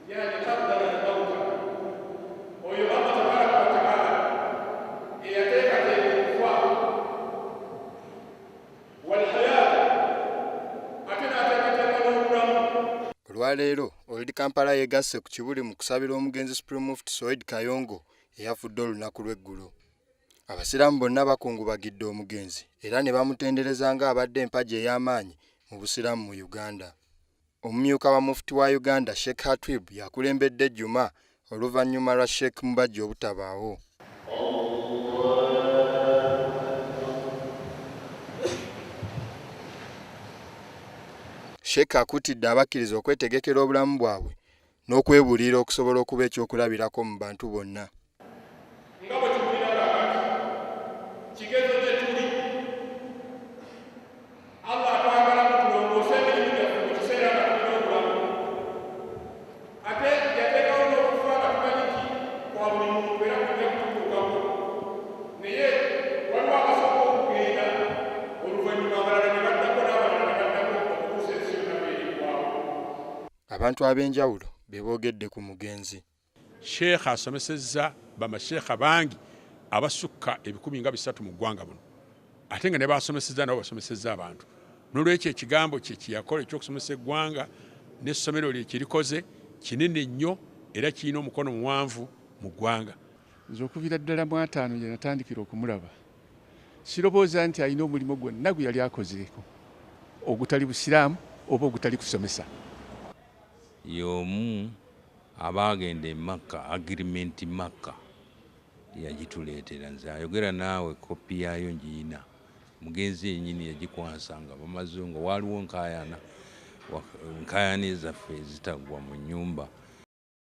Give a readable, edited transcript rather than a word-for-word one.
يعني قدر الموت ويغمض تبارك وتعالى يتيك الكفار والحياة أتنا تكتب olwaleero Old Kampala yegasse ku kibuli mu kusabira omugenzi Supreme Mufti Soid Kayongo eyafudde olunaku lw'eggulo. Abasiraamu bonna bakungubagidde omugenzi era ne bamutendereza nga abadde empagi ey'amaanyi mu busiraamu mu Uganda. Omumyuka wa Mufti wa Uganda Sheikh Hatwib yakulembedde Juma oluvannyuma lwa Sheikh Mubajji obutabaawo. Sheikh akutidde abakkiriza okwetegekera obulamu bwabwe n'okwebuulira okusobola okuba ekyokulabirako mu bantu bonna. nga bwe tuwulira kakati kigezo gye tuli Allah atwagala mutulongoose emirimu gyaffe mu kiseera nga tulina obulamu ate yateekawo n'okufa nga tumanyi nti kwa buli muntu era kujja kututuukako naye waliwo abasobola okugenda oluvannyuma abalala ne baddako n'abalala ne baddako okutuusa ensi yonna bw'eriggwaawo. Abantu ab'enjawulo be boogedde ku mugenzi. Sheikh asomesezza bamasheekha bangi abasukka 300 mu ggwanga buno ate nga ne basomesezza nabo basomesezza abantu. N'olwekyo ekigambo kye kiyakola ekyokusomesa eggwanga n'essomero lye kirikoze kinene nnyo era kirina omukono muwanvu mu ggwanga. Nze okuviira ddala mu 5 gye natandikira okumulaba sirowooza nti alina omulimu gwonna gwe yali akozeeko ogutali busiraamu oba ogutali kusomesa. Y'omu abaagenda e Makka agreement Makka yagituleetera. Nze ayogera naawe kopi yaayo ngiyina. Mugenzi yennyini yagikwasanga bamaze nga waaliwo nkaayana ezaffe ezitagwa mu nnyumba